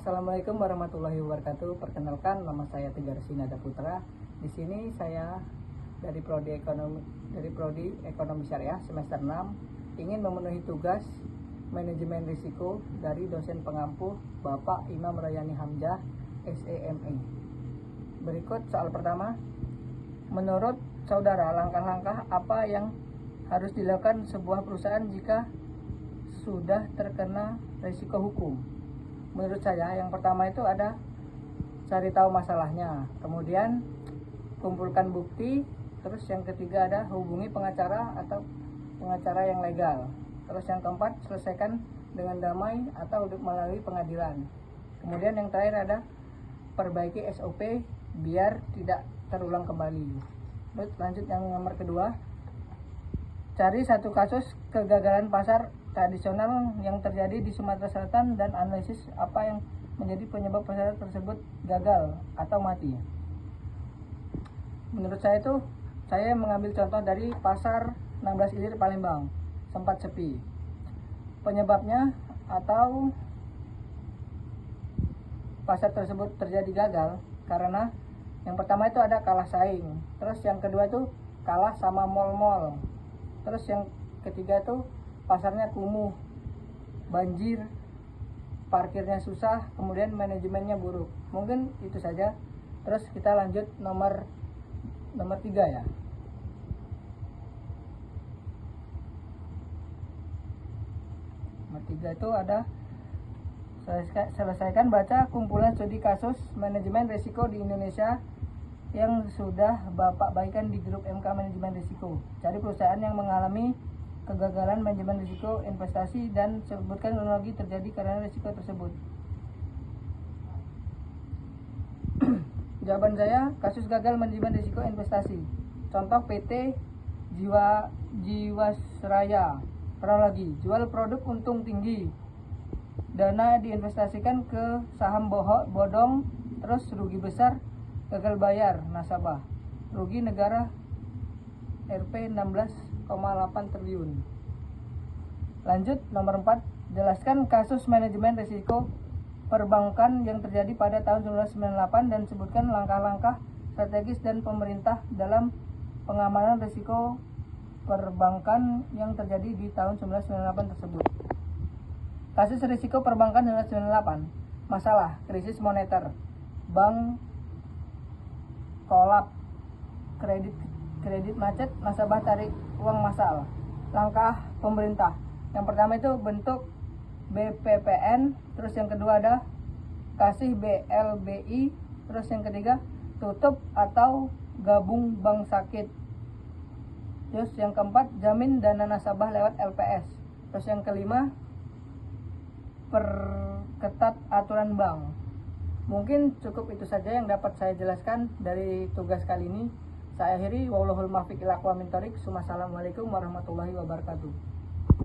Assalamualaikum warahmatullahi wabarakatuh. Perkenalkan, nama saya Tegar Sinada Putra. Di sini saya dari Prodi Ekonomi Syariah semester 6 ingin memenuhi tugas manajemen risiko dari dosen pengampu Bapak Imam Rayani Hamzah, SEME. Berikut soal pertama. Menurut saudara, langkah-langkah apa yang harus dilakukan sebuah perusahaan jika sudah terkena risiko hukum? Menurut saya, yang pertama itu ada cari tahu masalahnya, kemudian kumpulkan bukti, terus yang ketiga ada hubungi pengacara atau pengacara yang legal, terus yang keempat selesaikan dengan damai atau melalui pengadilan. Kemudian yang terakhir ada perbaiki SOP biar tidak terulang kembali. Lanjut yang nomor kedua, cari satu kasus kegagalan pasar tradisional yang terjadi di Sumatera Selatan dan analisis apa yang menjadi penyebab pasar tersebut gagal atau mati. Menurut saya mengambil contoh dari pasar 16 Ilir Palembang, sempat sepi. Penyebabnya atau pasar tersebut terjadi gagal karena yang pertama itu ada kalah saing, terus yang kedua itu kalah sama mall-mall, terus yang ketiga itu pasarnya kumuh, banjir, parkirnya susah, kemudian manajemennya buruk. Mungkin itu saja. Terus kita lanjut nomor 3 ya. Nomor 3 itu ada selesaikan baca kumpulan studi kasus manajemen risiko di Indonesia yang sudah Bapak bagikan di grup MK Manajemen Risiko. Cari perusahaan yang mengalami kegagalan manajemen risiko investasi dan sebutkan kronologi terjadi karena risiko tersebut. Jawaban saya, kasus gagal manajemen risiko investasi. Contoh PT Jiwasraya. Kronologi, jual produk untung tinggi, dana diinvestasikan ke saham bodong, terus rugi besar, gagal bayar nasabah, rugi negara Rp 16,8 triliun. Lanjut nomor 4, jelaskan kasus manajemen risiko perbankan yang terjadi pada tahun 1998 dan sebutkan langkah-langkah strategis dan pemerintah dalam pengamanan risiko perbankan yang terjadi di tahun 1998 tersebut. Kasus risiko perbankan 1998, masalah krisis moneter, bank kolap, kredit macet, nasabah tarik uang massal. Langkah pemerintah, yang pertama itu bentuk BPPN, terus yang kedua ada kasih BLBI, terus yang ketiga tutup atau gabung bank sakit, terus yang keempat jamin dana nasabah lewat LPS, terus yang kelima perketat aturan bank. Mungkin cukup itu saja yang dapat saya jelaskan dari tugas kali ini. Saya akhiri, wallahul muwaffiq ila aqwamit thoriq. Wassalamualaikum warahmatullahi wabarakatuh.